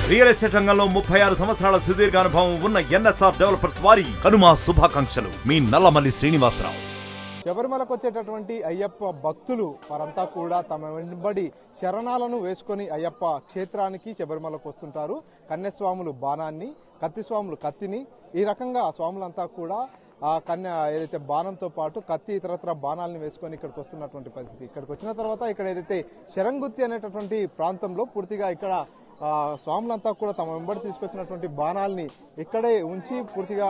Real estate రంగంలో 36 సంవత్సరాల సుదీర్ఘ అనుభవం ఉన్న ఎన్ఎస్ఆర్ డెవలపర్స్ వారి హనుమ శుభాకాంక్షలు. మీ నల్లమల్లి శ్రీనివాసరావు. శబరిమలకు వచ్చేటటువంటి అయ్యప్ప భక్తులు వారంతా కూడా తమ వెంబడి శరణాలను వేసుకొని అయ్యప్ప క్షేత్రానికి శబరిమలకు వస్తుంటారు. కన్యస్వాములు బాణాన్ని, కత్తిస్వాములు కత్తిని, ఈ రకంగా స్వాములంతా కూడా ఆ కన్య ఏదైతే బాణంతో పాటు కత్తి ఇతరత్ర బాణాలను వేసుకొని ఇక్కడికి వస్తున్నటువంటి పరిస్థితి. ఇక్కడికి వచ్చిన తర్వాత ఇక్కడ ఏదైతే శరంగుత్తి అనేటటువంటి ప్రాంతంలో పూర్తిగా ఇక్కడ స్వాములంతా కూడా తమ వెంబడి తీసుకొచ్చినటువంటి బాణాలని ఇక్కడే ఉంచి పూర్తిగా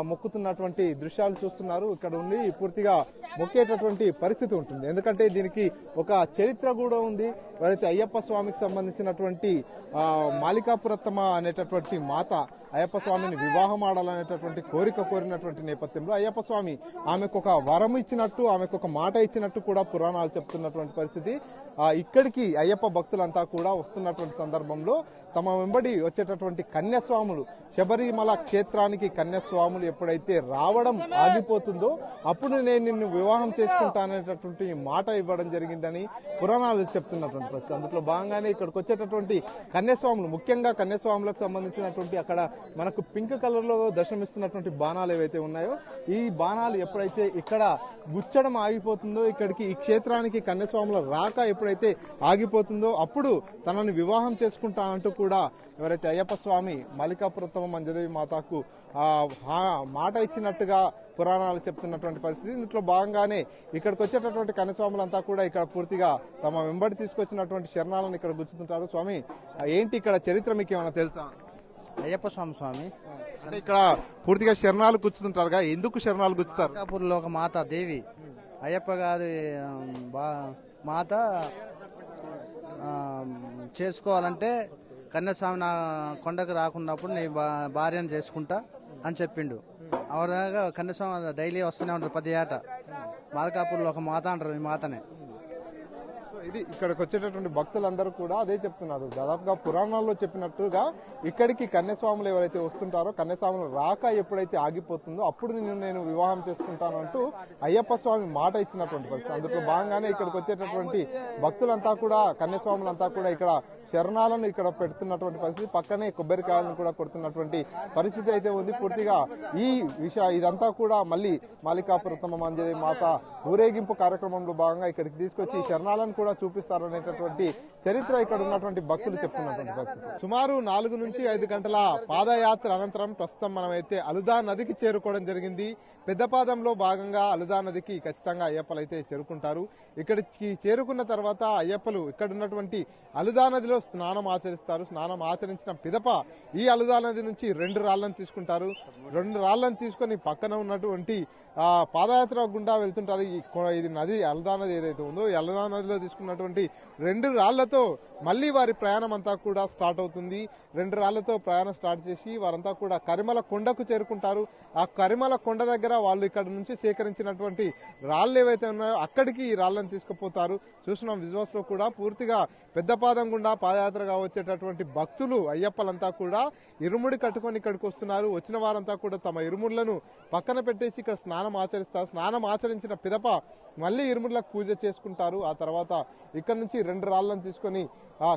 మొక్కుతున్నటువంటి దృశ్యాలు చూస్తున్నారు. ఇక్కడ ఉండి పూర్తిగా మొక్కేటటువంటి పరిస్థితి ఉంటుంది. ఎందుకంటే దీనికి ఒక చరిత్ర కూడా ఉంది. ఎవరైతే అయ్యప్ప స్వామికి సంబంధించినటువంటి మాలికాపురత్తమ అనేటటువంటి మాత అయ్యప్ప స్వామిని వివాహం ఆడాలనేటటువంటి కోరిక కోరినటువంటి నేపథ్యంలో అయ్యప్ప స్వామి ఆమెకు ఒక వరం ఇచ్చినట్టు, ఆమెకు ఒక మాట ఇచ్చినట్టు కూడా పురాణాలు చెప్తున్నటువంటి పరిస్థితి. ఇక్కడికి అయ్యప్ప భక్తులంతా కూడా వస్తున్నటువంటి సందర్భంలో తమ వెంబడి వచ్చేటటువంటి కన్యస్వాములు, శబరిమల క్షేత్రానికి కన్యస్వాములు ఎప్పుడైతే రావడం ఆగిపోతుందో అప్పుడు నేను నిన్ను వివాహం చేసుకుంటాననేటటువంటి మాట ఇవ్వడం జరిగిందని పురాణాలు చెప్తున్నటువంటి పరిస్థితి. అందులో భాగంగానే ఇక్కడికి వచ్చేటటువంటి కన్యస్వాములు, ముఖ్యంగా కన్యస్వాములకు సంబంధించినటువంటి అక్కడ మనకు పింక్ కలర్ లో దర్శనమిస్తున్నటువంటి బాణాలు ఏవైతే ఉన్నాయో, ఈ బాణాలు ఎప్పుడైతే ఇక్కడ గుచ్చడం ఆగిపోతుందో, ఇక్కడికి ఈ క్షేత్రానికి కన్యస్వాముల రాక ఎప్పుడైతే ఆగిపోతుందో అప్పుడు తనని వివాహం చేసుకుంటానంటూ కూడా ఎవరైతే అయ్యప్ప స్వామి మాలికాపురత్తమ మంజదేవి మాతకు మాట ఇచ్చినట్టుగా పురాణాలు చెప్తున్నటువంటి పరిస్థితి. ఇందులో భాగంగానే ఇక్కడికి వచ్చేటటువంటి కన్యస్వాములంతా కూడా ఇక్కడ పూర్తిగా తమ వెంబడి తీసుకొచ్చినటువంటి శరణాలను ఇక్కడ గుచ్చుతుంటారు. స్వామి, ఏంటి ఇక్కడ చరిత్ర మీకు ఏమైనా తెలుసా? అయ్యప్ప స్వామి అంటే ఇక్కడ పూర్తిగా శరణాలు గుచ్చుతుంటారుగా, ఎందుకు శరణాలు గుచ్చుతారు? సింగాపూర్లో ఒక మాత దేవి, అయ్యప్ప గారి మాత చేసుకోవాలంటే కన్యాస్వామి నా కొండకు రాకున్నప్పుడు నీ భార్యను చేసుకుంటా అని చెప్పిండు. అవరగా కన్యాస్వామి డైలీ వస్తూనే ఉంటారు. 10 ఏట మాల్కాపూర్లో ఒక మాత అంటారు, ఈ మాతనే. ఇది ఇక్కడికి వచ్చేటటువంటి భక్తులందరూ కూడా అదే చెప్తున్నారు. దాదాపుగా పురాణాల్లో చెప్పినట్టుగా ఇక్కడికి కన్యస్వాములు ఎవరైతే వస్తుంటారో, కన్యస్వాములు రాక ఎప్పుడైతే ఆగిపోతుందో అప్పుడు నేను వివాహం చేసుకుంటాను అంటూ అయ్యప్ప స్వామి మాట ఇచ్చినటువంటి పరిస్థితి. అందులో భాగంగానే ఇక్కడికి వచ్చేటటువంటి భక్తులంతా కూడా, కన్యస్వాములంతా కూడా ఇక్కడ శరణాలను ఇక్కడ పెడుతున్నటువంటి పరిస్థితి. పక్కనే కొబ్బరికాయలను కూడా కొడుతున్నటువంటి పరిస్థితి అయితే ఉంది. పూర్తిగా ఈ ఇదంతా కూడా మళ్ళీ మాలికాపురత్తమ మంజదేవి మాత ఊరేగింపు కార్యక్రమంలో భాగంగా ఇక్కడికి తీసుకొచ్చి శరణాలను కూడా చూపిస్తారనేటటువంటి చరిత్ర ఇక్కడ ఉన్నటువంటి భక్తులు చెప్తున్నటువంటి పరిస్థితి. సుమారు 4 నుంచి 5 గంటల పాదయాత్ర అనంతరం ప్రస్తుతం మనమైతే అలుదా నదికి చేరుకోవడం జరిగింది. పెద్దపాదంలో భాగంగా అలుదా నదికి ఖచ్చితంగా అయ్యప్పలు అయితే చేరుకుంటారు. ఇక్కడికి చేరుకున్న తర్వాత అయ్యప్పలు ఇక్కడ ఉన్నటువంటి అలుదా నదిలో స్నానం ఆచరిస్తారు. స్నానం ఆచరించిన పిదప ఈ అలుదా నది నుంచి 2 రాళ్లను తీసుకుంటారు. 2 రాళ్లను తీసుకొని పక్కన ఉన్నటువంటి పాదయాత్ర గుండా వెళ్తుంటారు. ఇది నది, అలుదా నది ఏదైతే ఉందో ఈ అలుదా నదిలో తీసుకున్నటువంటి 2 రాళ్లతో మళ్లీ వారి ప్రయాణం అంతా కూడా స్టార్ట్ అవుతుంది. 2 రాళ్లతో ప్రయాణం స్టార్ట్ చేసి వారంతా కూడా కరిమల కొండకు చేరుకుంటారు. ఆ కరిమల కొండ దగ్గర వాళ్ళు ఇక్కడ నుంచి సేకరించినటువంటి రాళ్లు ఏవైతే ఉన్నాయో అక్కడికి ఈ రాళ్లను తీసుకుపోతారు. చూస్తున్నాం విజువల్స్ లో కూడా పూర్తిగా పెద్దపాదం గుండా పాదయాత్రగా వచ్చేటటువంటి భక్తులు అయ్యప్పలంతా కూడా ఇరుముడి కట్టుకొని ఇక్కడికి వస్తున్నారు. వచ్చిన వారంతా కూడా తమ ఇరుముళ్లను పక్కన పెట్టేసి ఇక్కడ స్నానం ఆచరిస్తారు. స్నానం ఆచరించిన పిదప మళ్లీ ఇరుముళ్లకు పూజ చేసుకుంటారు. ఆ తర్వాత ఇక్కడ నుంచి 2 రాళ్లను తీసుకొని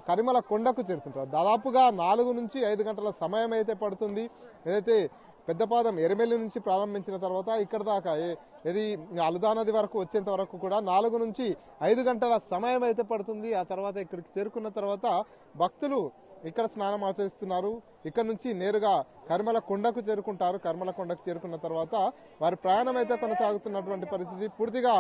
కరిమల కొండకు చేరుతుంటారు. దాదాపుగా 4 నుంచి 5 గంటల సమయం అయితే పడుతుంది. ఏదైతే పెద్దపాదం ఎరిమెల్లి నుంచి ప్రారంభించిన తర్వాత ఇక్కడ దాకా ఇది అలుదా నది వరకు వచ్చేంత వరకు కూడా 4 నుంచి 5 గంటల సమయం అయితే పడుతుంది. ఆ తర్వాత ఇక్కడికి చేరుకున్న తర్వాత భక్తులు ఇక్కడ స్నానం ఆచరిస్తున్నారు. ఇక్కడ నుంచి నేరుగా కరిమల కొండకు చేరుకుంటారు. కరిమల కొండకు చేరుకున్న తర్వాత వారి ప్రయాణం అయితే కొనసాగుతున్నటువంటి పరిస్థితి. పూర్తిగా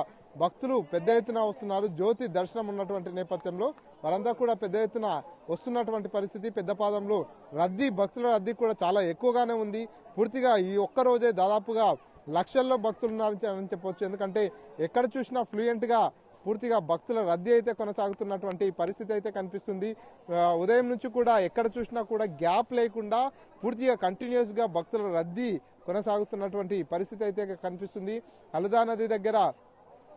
భక్తులు పెద్ద ఎత్తున వస్తున్నారు. జ్యోతి దర్శనం ఉన్నటువంటి నేపథ్యంలో వారంతా కూడా పెద్ద ఎత్తున వస్తున్నటువంటి పరిస్థితి. పెద్దపాదంలో రద్దీ, భక్తుల రద్దీ కూడా చాలా ఎక్కువగానే ఉంది. పూర్తిగా ఈ ఒక్క రోజే దాదాపుగా లక్షల్లో భక్తులు ఉన్నారని చెప్పవచ్చు. ఎందుకంటే ఎక్కడ చూసినా ఫ్లూయెంట్ గా పూర్తిగా భక్తుల రద్దీ అయితే కొనసాగుతున్నటువంటి పరిస్థితి అయితే కనిపిస్తుంది. ఉదయం నుంచి కూడా ఎక్కడ చూసినా కూడా గ్యాప్ లేకుండా పూర్తిగా కంటిన్యూస్ గా భక్తుల రద్దీ కొనసాగుతున్నటువంటి పరిస్థితి అయితే కనిపిస్తుంది. అలుదా నది దగ్గర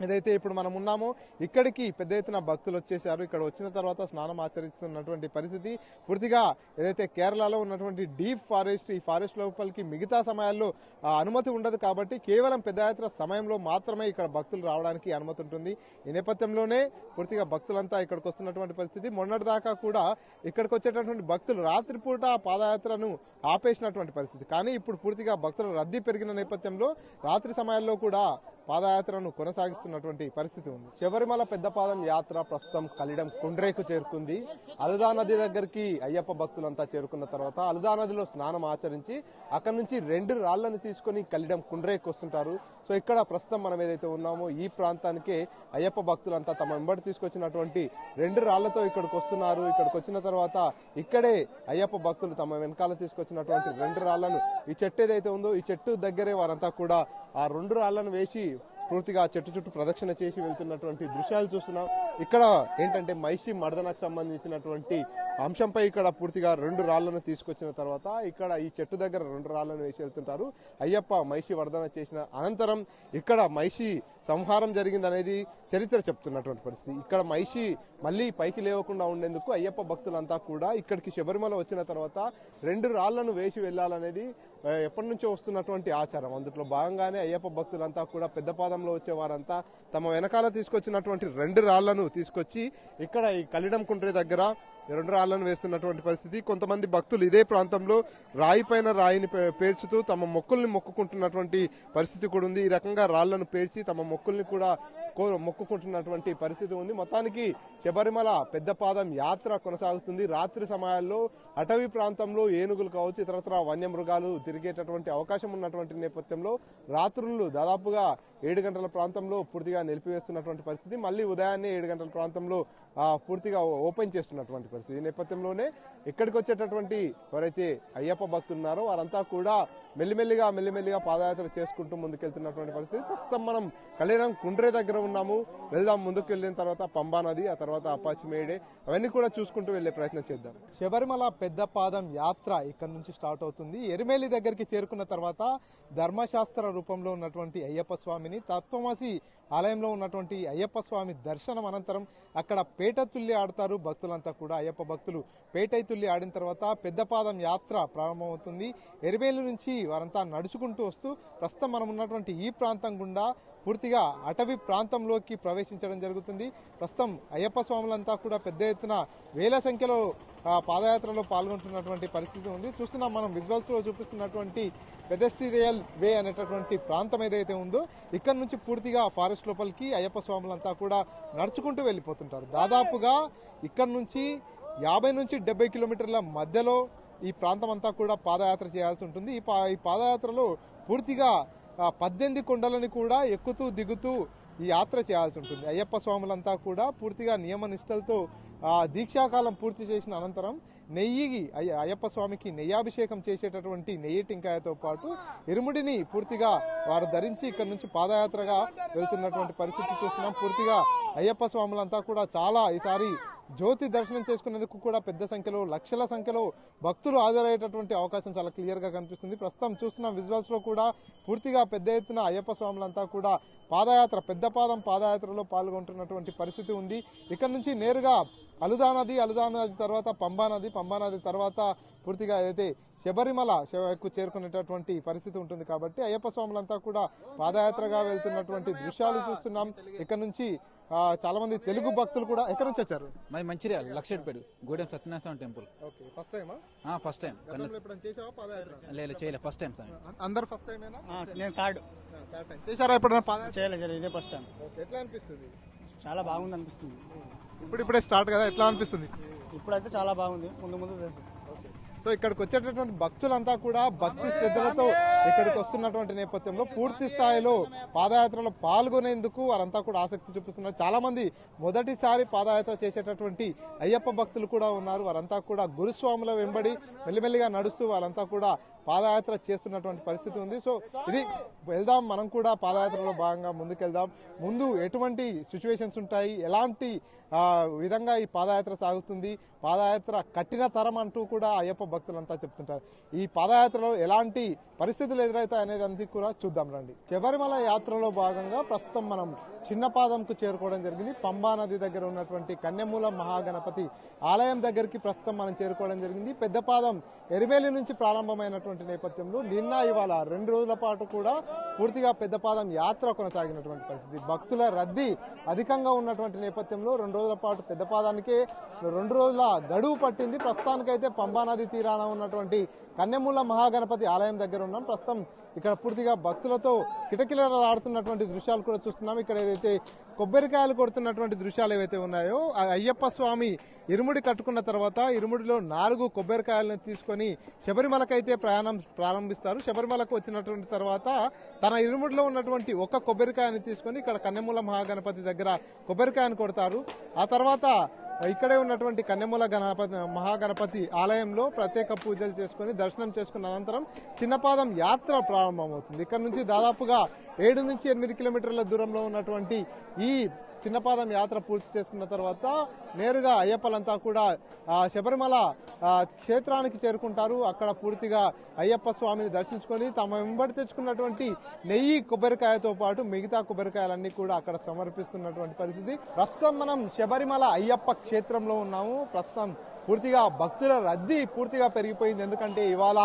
ఏదైతే ఇప్పుడు మనం ఉన్నామో ఇక్కడికి పెద్ద ఎత్తున భక్తులు వచ్చేసారు. ఇక్కడ వచ్చిన తర్వాత స్నానం ఆచరిస్తున్నటువంటి పరిస్థితి. పూర్తిగా ఏదైతే కేరళలో ఉన్నటువంటి డీప్ ఫారెస్ట్, ఈ ఫారెస్ట్ లోపలికి మిగతా సమయాల్లో అనుమతి ఉండదు కాబట్టి కేవలం పెద్దయాత్ర సమయంలో మాత్రమే ఇక్కడ భక్తులు రావడానికి అనుమతి ఉంటుంది. ఈ నేపథ్యంలోనే పూర్తిగా భక్తులంతా ఇక్కడికి వస్తున్నటువంటి పరిస్థితి. మొన్నటిదాకా కూడా ఇక్కడికి వచ్చేటటువంటి భక్తులు రాత్రిపూట పాదయాత్రను ఆపేసినటువంటి పరిస్థితి. కానీ ఇప్పుడు పూర్తిగా భక్తుల రద్దీ పెరిగిన నేపథ్యంలో రాత్రి సమయాల్లో కూడా పాదయాత్రను కొనసాగిస్తున్నటువంటి పరిస్థితి ఉంది. శబరిమల పెద్దపాదం యాత్ర ప్రస్తుతం కలిడం కుండ్రేకు చేరుకుంది. అలుదా నది దగ్గరికి అయ్యప్ప భక్తులంతా చేరుకున్న తర్వాత అలుదా నదిలో స్నానం ఆచరించి అక్కడి నుంచి 2 రాళ్లను తీసుకుని కలిడం కుండ్రేకు వస్తుంటారు. సో ఇక్కడ ప్రస్తుతం మనం ఏదైతే ఉన్నామో ఈ ప్రాంతానికే అయ్యప్ప భక్తులంతా తమ వెంబడి తీసుకొచ్చినటువంటి 2 రాళ్లతో ఇక్కడికి వస్తున్నారు. ఇక్కడికి వచ్చిన తర్వాత ఇక్కడే అయ్యప్ప భక్తులు తమ వెనకాల తీసుకొచ్చినటువంటి 2 రాళ్లను, ఈ చెట్టు ఏదైతే ఉందో ఈ చెట్టు దగ్గరే వారంతా కూడా ఆ 2 రాళ్లను వేసి పూర్తిగా చెట్టు చుట్టూ ప్రదక్షిణ చేసి వెళ్తున్నటువంటి దృశ్యాలు చూస్తున్నాం. ఇక్కడ ఏంటంటే మైషి మర్దనకు సంబంధించినటువంటి అంశంపై ఇక్కడ పూర్తిగా 2 రాళ్లను తీసుకొచ్చిన తర్వాత ఇక్కడ ఈ చెట్టు దగ్గర 2 రాళ్లను వేసి వెళ్తుంటారు. అయ్యప్ప మైషి వర్ధన చేసిన అనంతరం ఇక్కడ మైషి సంహారం జరిగిందనేది చరిత్ర చెప్తున్నటువంటి పరిస్థితి. ఇక్కడ మైషి మళ్లీ పైకి లేవకుండా ఉండేందుకు అయ్యప్ప భక్తులంతా కూడా ఇక్కడికి శబరిమల వచ్చిన తర్వాత 2 రాళ్లను వేసి వెళ్లాలనేది ఎప్పటి నుంచో వస్తున్నటువంటి ఆచారం. అందులో భాగంగానే అయ్యప్ప భక్తులంతా కూడా పెద్దపాదంలో వచ్చే వారంతా తమ వెనకాల తీసుకొచ్చినటువంటి 2 రాళ్లను తీసుకొచ్చి ఇక్కడ ఈ కలిడం కుంట్రే దగ్గర 2 రాళ్లను వేస్తున్నటువంటి పరిస్థితి. కొంతమంది భక్తులు ఇదే ప్రాంతంలో రాయి పైన రాయిని పేర్చుతూ తమ మొక్కుల్ని మొక్కుకుంటున్నటువంటి పరిస్థితి కూడా ఉంది. ఈ రకంగా రాళ్లను పేర్చి తమ మొక్కుల్ని కూడా మొక్కుకుంటున్నటువంటి పరిస్థితి ఉంది. మొత్తానికి శబరిమల పెద్దపాదం యాత్ర కొనసాగుతుంది. రాత్రి సమయాల్లో అటవీ ప్రాంతంలో ఏనుగులు కావచ్చు, ఇతరత్ర వన్యమృగాలు తిరిగేటటువంటి అవకాశం ఉన్నటువంటి నేపథ్యంలో రాత్రులు దాదాపుగా 7 గంటల ప్రాంతంలో పూర్తిగా నిలిపివేస్తున్నటువంటి పరిస్థితి. మళ్ళీ ఉదయాన్నే 7 గంటల ప్రాంతంలో పూర్తిగా ఓపెన్ చేస్తున్నటువంటి పరిస్థితి. ఈ నేపథ్యంలోనే ఇక్కడికి వచ్చేటటువంటి ఎవరైతే అయ్యప్ప భక్తులు ఉన్నారో వారంతా కూడా మెల్లిమెల్లిగా పాదయాత్ర చేసుకుంటూ ముందుకెళ్తున్నటువంటి పరిస్థితి. ప్రస్తుతం మనం కలిడం కుండ్రే దగ్గర ఉన్నాము. వెళ్దాం. ముందుకు వెళ్ళిన తర్వాత పంబా నది, ఆ తర్వాత అపాచి మేడే, అవన్నీ కూడా చూసుకుంటూ వెళ్లే ప్రయత్నం చేద్దాం. శబరిమల పెద్దపాదం యాత్ర ఇక్కడ నుంచి స్టార్ట్ అవుతుంది. ఎరిమేలి దగ్గరికి చేరుకున్న తర్వాత ధర్మశాస్త్ర రూపంలో ఉన్నటువంటి అయ్యప్ప స్వామిని, తత్వమసి ఆలయంలో ఉన్నటువంటి అయ్యప్ప స్వామి దర్శనం అనంతరం అక్కడ పేట తుల్లి ఆడతారు భక్తులంతా కూడా. అయ్యప్ప భక్తులు పేటై తుల్లి ఆడిన తర్వాత పెద్దపాదం యాత్ర ప్రారంభమవుతుంది. ఎరిమేలు నుంచి వారంతా నడుచుకుంటూ వస్తూ ప్రస్తుతం మనం ఉన్నటువంటి ఈ ప్రాంతం గుండా పూర్తిగా అటవీ ప్రాంతంలోకి ప్రవేశించడం జరుగుతుంది. ప్రస్తుతం అయ్యప్ప స్వాములంతా కూడా పెద్ద ఎత్తున వేల సంఖ్యలో పాదయాత్రలో పాల్గొంటున్నటువంటి పరిస్థితి ఉంది. చూస్తున్నాం మనం విజువల్స్ లో చూపిస్తున్నటువంటి పెడెస్ట్రియల్ వే అనేటటువంటి ప్రాంతం ఏదైతే ఉందో ఇక్కడ నుంచి పూర్తిగా ఫారెస్ట్ లోపలికి అయ్యప్ప స్వాములంతా కూడా నడుచుకుంటూ వెళ్ళిపోతుంటారు. దాదాపుగా ఇక్కడ నుంచి 50 నుంచి 70 కిలోమీటర్ల మధ్యలో ఈ ప్రాంతం అంతా కూడా పాదయాత్ర చేయాల్సి ఉంటుంది. ఈ పాదయాత్రలో పూర్తిగా 18 కొండలని కూడా ఎక్కుతూ దిగుతూ ఈ యాత్ర చేయాల్సి ఉంటుంది. అయ్యప్ప స్వాములంతా కూడా పూర్తిగా నియమ నిష్టలతో దీక్షాకాలం పూర్తి చేసిన అనంతరం అయ్యప్ప స్వామికి నెయ్యాభిషేకం చేసేటటువంటి నెయ్యి టెంకాయతో పాటు ఇరుముడిని పూర్తిగా వారు ధరించి ఇక్కడ నుంచి పాదయాత్రగా వెళ్తున్నటువంటి పరిస్థితి చూస్తున్నాం. పూర్తిగా అయ్యప్ప స్వాములంతా కూడా చాలా ఈసారి జ్యోతి దర్శనం చేసుకునేందుకు కూడా పెద్ద సంఖ్యలో, లక్షల సంఖ్యలో భక్తులు హాజరయ్యేటటువంటి అవకాశం చాలా క్లియర్ గా కనిపిస్తుంది. ప్రస్తుతం చూస్తున్నాం విజువల్స్ లో కూడా పూర్తిగా పెద్ద ఎత్తున అయ్యప్ప స్వాములంతా కూడా పెద్దపాదం పాదయాత్రలో పాల్గొంటున్నటువంటి పరిస్థితి ఉంది. ఇక్కడ నుంచి నేరుగా అలుదా నది తర్వాత పంబా నది తర్వాత పూర్తిగా అయితే శబరిమలకు చేరుకునేటటువంటి పరిస్థితి ఉంటుంది. కాబట్టి అయ్యప్ప స్వాములంతా కూడా పాదయాత్రగా వెళ్తున్నటువంటి దృశ్యాలు చూస్తున్నాం. ఇక్కడ నుంచి చాలా మంది తెలుగు భక్తులు కూడా ఎక్కడి నుంచి వచ్చారు? మరి మంచిర్యాల లక్షపేట గూడెం సత్యనారాయణ స్వామి టెంపుల్. ఫస్ట్ టైమా? First time. లేదు చేయలేదు, ఫస్ట్ టైం సార్. అందరు ఫస్ట్ టైమేనా? నేను థర్డ్ చేశారా ఎప్పుడైనా పాదయాత్ర? చేయలేదు, ఇదే ఫస్ట్ టైం. ఎట్లా అనిపిస్తుంది? చాలా బాగుంది అనిపిస్తుంది. ఇప్పుడిప్పుడే స్టార్ట్ కదా, ఎట్లా అనిపిస్తుంది? ఇప్పుడైతే చాలా బాగుంది, ముందు సో ఇక్కడికి వచ్చేటటువంటి భక్తులంతా కూడా భక్తి శ్రద్ధలతో ఇక్కడికి వస్తున్నటువంటి నేపథ్యంలో పూర్తి స్థాయిలో పాదయాత్రలో పాల్గొనేందుకు వారంతా కూడా ఆసక్తి చూపిస్తున్నారు. చాలా మంది మొదటిసారి పాదయాత్ర చేసేటటువంటి అయ్యప్ప భక్తులు కూడా ఉన్నారు. వారంతా కూడా గురుస్వాముల వెంబడి మెల్లిమెల్లిగా నడుస్తూ వాళ్ళంతా కూడా పాదయాత్ర చేస్తున్నటువంటి పరిస్థితి ఉంది. సో ఇది వెళ్దాం, మనం కూడా పాదయాత్రలో భాగంగా ముందుకెళ్దాం. ముందు ఎటువంటి సిచ్యువేషన్స్ ఉంటాయి, ఎలాంటి విధంగా ఈ పాదయాత్ర సాగుతుంది, పాదయాత్ర కఠిన తరం అంటూ కూడా అయ్యప్ప భక్తులంతా చెప్తుంటారు. ఈ పాదయాత్రలో ఎలాంటి పరిస్థితులు ఎదురవుతాయి అనేది అంతా కూడా చూద్దాం రండి. శబరిమల యాత్రలో భాగంగా ప్రస్తుతం మనం చిన్నపాదంకు చేరుకోవడం జరిగింది. పంబా నది దగ్గర ఉన్నటువంటి కన్యమూల మహాగణపతి ఆలయం దగ్గరికి ప్రస్తుతం మనం చేరుకోవడం జరిగింది. పెద్దపాదం ఎరిమేలి నుంచి ప్రారంభమైనటువంటి నేపథ్యంలో నిన్న ఇవాళ 2 రోజుల పాటు కూడా పూర్తిగా పెద్దపాదం యాత్ర కొనసాగినటువంటి పరిస్థితి. భక్తుల రద్దీ అధికంగా ఉన్నటువంటి నేపథ్యంలో 2 రోజుల పాటు పెద్దపాదానికే 2 రోజుల గడువు పట్టింది. ప్రస్తుతానికైతే పంబా నది తీరాన ఉన్నటువంటి కన్యమూల మహాగణపతి ఆలయం దగ్గర ఉన్నాం. ప్రస్తుతం ఇక్కడ పూర్తిగా భక్తులతో కిటకిలలాడుతున్నటువంటి దృశ్యాలు కూడా చూస్తున్నాం. ఇక్కడ ఏదైతే కొబ్బరికాయలు కొడుతున్నటువంటి దృశ్యాలు ఏవైతే ఉన్నాయో, అయ్యప్ప స్వామి ఇరుముడి కట్టుకున్న తర్వాత ఇరుముడిలో 4 కొబ్బరికాయలను తీసుకొని శబరిమలకైతే ప్రయాణం ప్రారంభిస్తారు. శబరిమలకు వచ్చినటువంటి తర్వాత తన ఇరుముడిలో ఉన్నటువంటి ఒక కొబ్బరికాయని తీసుకొని ఇక్కడ కన్యమూల మహాగణపతి దగ్గర కొబ్బరికాయను కొడతారు. ఆ తర్వాత ఇక్కడే ఉన్నటువంటి కన్యమూల మహాగణపతి ఆలయంలో ప్రత్యేక పూజలు చేసుకుని దర్శనం చేసుకున్న అనంతరం చిన్నపాదం యాత్ర ప్రారంభమవుతుంది. ఇక్కడ నుంచి దాదాపుగా 7 నుంచి 8 కిలోమీటర్ల దూరంలో ఉన్నటువంటి ఈ చిన్నపాదం యాత్ర పూర్తి చేసుకున్న తర్వాత నేరుగా అయ్యప్పలంతా కూడా శబరిమల క్షేత్రానికి చేరుకుంటారు. అక్కడ పూర్తిగా అయ్యప్ప స్వామిని దర్శించుకొని తమ వెంబడి తెచ్చుకున్నటువంటి నెయ్యి కొబ్బరికాయతో పాటు మిగతా కొబ్బరికాయలన్నీ కూడా అక్కడ సమర్పిస్తున్నటువంటి పరిస్థితి. ప్రస్తుతం మనం శబరిమల అయ్యప్ప క్షేత్రంలో ఉన్నాము. ప్రస్తుతం పూర్తిగా భక్తుల రద్దీ పూర్తిగా పెరిగిపోయింది. ఎందుకంటే ఇవాళ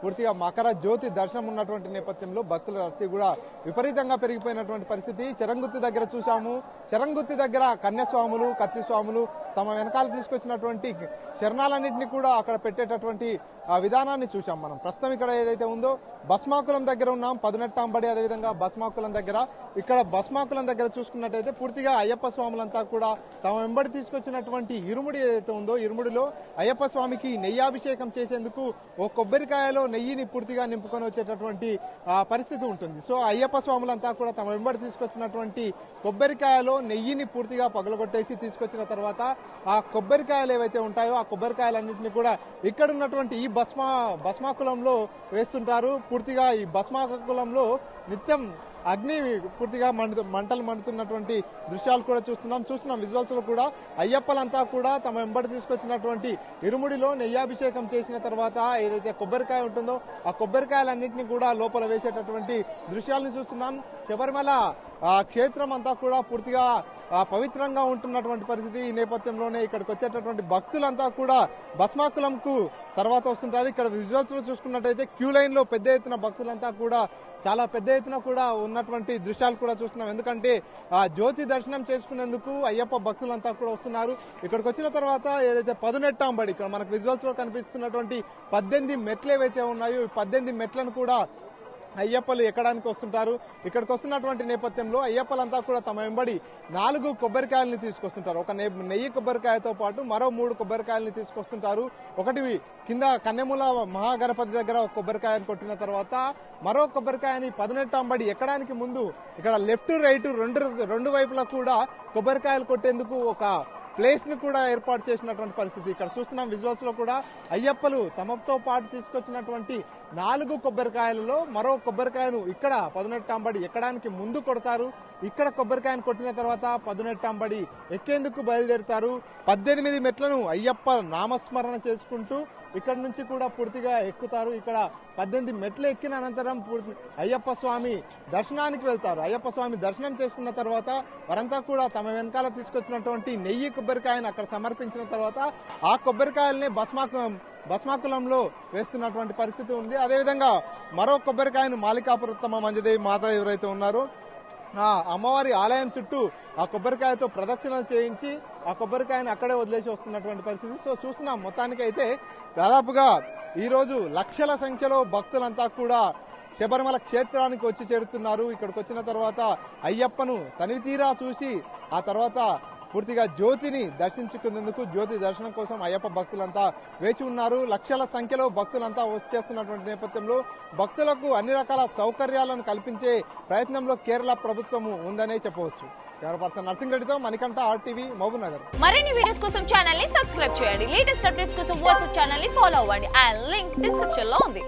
పూర్తిగా మకర జ్యోతి దర్శనం ఉన్నటువంటి నేపథ్యంలో భక్తుల రద్దీ కూడా విపరీతంగా పెరిగిపోయినటువంటి పరిస్థితి. శరంగుత్తి దగ్గర చూసాము. శరంగుత్తి దగ్గర కన్యస్వాములు, కత్తి స్వాములు తమ వెనకాల తీసుకొచ్చినటువంటి శరణాలన్నింటినీ కూడా అక్కడ పెట్టేటటువంటి విధానాన్ని చూసాం మనం. ప్రస్తుతం ఇక్కడ ఏదైతే ఉందో భస్మాకులం దగ్గర ఉన్నాం, పదునెట్టాంబడి, అదేవిధంగా భస్మాకులం దగ్గర. ఇక్కడ భస్మాకులం దగ్గర చూసుకున్నట్టయితే పూర్తిగా అయ్యప్ప స్వాములంతా కూడా తమ వెంబడి తీసుకొచ్చినటువంటి ఇరుముడి ఏదైతే ఉందో ఇరుముడిలో అయ్యప్ప స్వామికి నెయ్యాభిషేకం చేసేందుకు ఓ కొబ్బరికాయలో నెయ్యిని పూర్తిగా నింపుకొని వచ్చేటటువంటి పరిస్థితి ఉంటుంది. సో అయ్యప్ప స్వాములంతా కూడా తమ వెంబడి తీసుకొచ్చినటువంటి కొబ్బరికాయలో నెయ్యిని పూర్తిగా పగలగొట్టేసి తీసుకొచ్చిన తర్వాత ఆ కొబ్బరికాయలు ఏవైతే ఉంటాయో ఆ కొబ్బరికాయలన్నింటినీ కూడా ఇక్కడ ఉన్నటువంటి ఈ భస్మాకులంలో వేస్తుంటారు. పూర్తిగా ఈ భస్మాకులంలో నిత్యం అగ్ని పూర్తిగా మంటలు మండుతున్నటువంటి దృశ్యాలు కూడా చూస్తున్నాం విజువల్స్ లో కూడా అయ్యప్పలంతా కూడా తమ వెంబడి తీసుకొచ్చినటువంటి ఇరుముడిలో నెయ్యాభిషేకం చేసిన తర్వాత ఏదైతే కొబ్బరికాయ ఉంటుందో ఆ కొబ్బరికాయలన్నింటినీ కూడా లోపల వేసేటటువంటి దృశ్యాలను చూస్తున్నాం. శబరిమల క్షేత్రం అంతా కూడా పూర్తిగా పవిత్రంగా ఉంటున్నటువంటి పరిస్థితి. ఈ నేపథ్యంలోనే ఇక్కడికి వచ్చేటటువంటి భక్తులంతా కూడా భస్మాకులంకు తర్వాత వస్తుంటారు. ఇక్కడ విజువల్స్ లో చూసుకున్నట్టయితే క్యూ లైన్ లో పెద్ద ఎత్తున భక్తులంతా కూడా చాలా పెద్ద ఎత్తున కూడా ఉన్నటువంటి దృశ్యాలు కూడా చూస్తున్నాం. ఎందుకంటే జ్యోతి దర్శనం చేసుకునేందుకు అయ్యప్ప భక్తులంతా కూడా వస్తున్నారు. ఇక్కడికి వచ్చిన తర్వాత ఏదైతే పదునెట్టాంబడి ఇక్కడ మనకు విజువల్స్ లో కనిపిస్తున్నటువంటి 18 మెట్లు ఏవైతే ఉన్నాయో ఈ 18 మెట్లను కూడా అయ్యప్పలు ఎక్కడానికి వస్తుంటారు. ఇక్కడికి వస్తున్నటువంటి నేపథ్యంలో అయ్యప్పలంతా కూడా తమ వెంబడి 4 కొబ్బరికాయలని తీసుకొస్తుంటారు. ఒక నెయ్యి కొబ్బరికాయతో పాటు మరో 3 కొబ్బరికాయలని తీసుకొస్తుంటారు. ఒకటి కింద కన్యమూల మహాగణపతి దగ్గర ఒక కొబ్బరికాయని కొట్టిన తర్వాత మరో కొబ్బరికాయని పదునెట్టాంబడి ఎక్కడానికి ముందు ఇక్కడ లెఫ్ట్ రైట్ రెండు వైపులా కూడా కొబ్బరికాయలు కొట్టేందుకు ఒక ప్లేస్ ని కూడా ఏర్పాటు చేసినటువంటి పరిస్థితి ఇక్కడ చూస్తున్నాం. విజువల్స్ లో కూడా అయ్యప్పలు తమతో పాటు తీసుకొచ్చినటువంటి 4 కొబ్బరికాయలలో మరో కొబ్బరికాయను ఇక్కడ పదునెట్టాంబడి ఎక్కడానికి ముందు కొడతారు. ఇక్కడ కొబ్బరికాయను కొట్టిన తర్వాత పదునెట్టాంబడి ఎక్కేందుకు బయలుదేరుతారు. 18 మెట్లను అయ్యప్ప నామస్మరణ చేసుకుంటూ ఇక్కడ నుంచి కూడా పూర్తిగా ఎక్కుతారు. ఇక్కడ 18 మెట్లు ఎక్కిన అనంతరం అయ్యప్ప స్వామి దర్శనానికి వెళ్తారు. అయ్యప్ప స్వామి దర్శనం చేసుకున్న తర్వాత వారంతా కూడా తమ వెనకాల తీసుకొచ్చినటువంటి నెయ్యి కొబ్బరికాయను అక్కడ సమర్పించిన తర్వాత ఆ కొబ్బరికాయల్ని భస్మాకులంలో వేస్తున్నటువంటి పరిస్థితి ఉంది. అదేవిధంగా మరో కొబ్బరికాయను మాలికాపురత్తమ మంజదేవి మాత ఎవరైతే ఉన్నారో అమ్మవారి ఆలయం చుట్టూ ఆ కొబ్బరికాయతో ప్రదక్షిణలు చేయించి ఆ కొబ్బరికాయను అక్కడే వదిలేసి వస్తున్నటువంటి పరిస్థితి. సో చూస్తున్నాం మొత్తానికి అయితే దాదాపుగా ఈ రోజు లక్షల సంఖ్యలో భక్తులంతా కూడా శబరిమల క్షేత్రానికి వచ్చి చేరుతున్నారు. ఇక్కడికి వచ్చిన తర్వాత అయ్యప్పను తనివితీరా చూసి ఆ తర్వాత పూర్తిగా జ్యోతిని దర్శించుకునేందుకు జ్యోతి దర్శనం కోసం అయ్యప్ప భక్తులంతా వేచి ఉన్నారు. లక్షల సంఖ్యలో భక్తులంతా వచ్చేస్తున్నటువంటి నేపథ్యంలో భక్తులకు అన్ని రకాల సౌకర్యాలను కల్పించే ప్రయత్నంలో కేరళ ప్రభుత్వం ఉందనే చెప్పవచ్చు. కెమెరా పర్సన్ నర్సింగ్ రెడ్డితో మణికంఠ, RTV, మహబూబ్ నగర్. మరిన్ని వీడియోస్ కోసం ఛానల్ ని సబ్స్క్రైబ్ చేయండి. లేటెస్ట్ అప్డేట్స్ కోసం వాట్సాప్ ఛానల్ ని ఫాలో అవ్వండి. ఆ లింక్ డిస్క్రిప్షన్ లో ఉంది.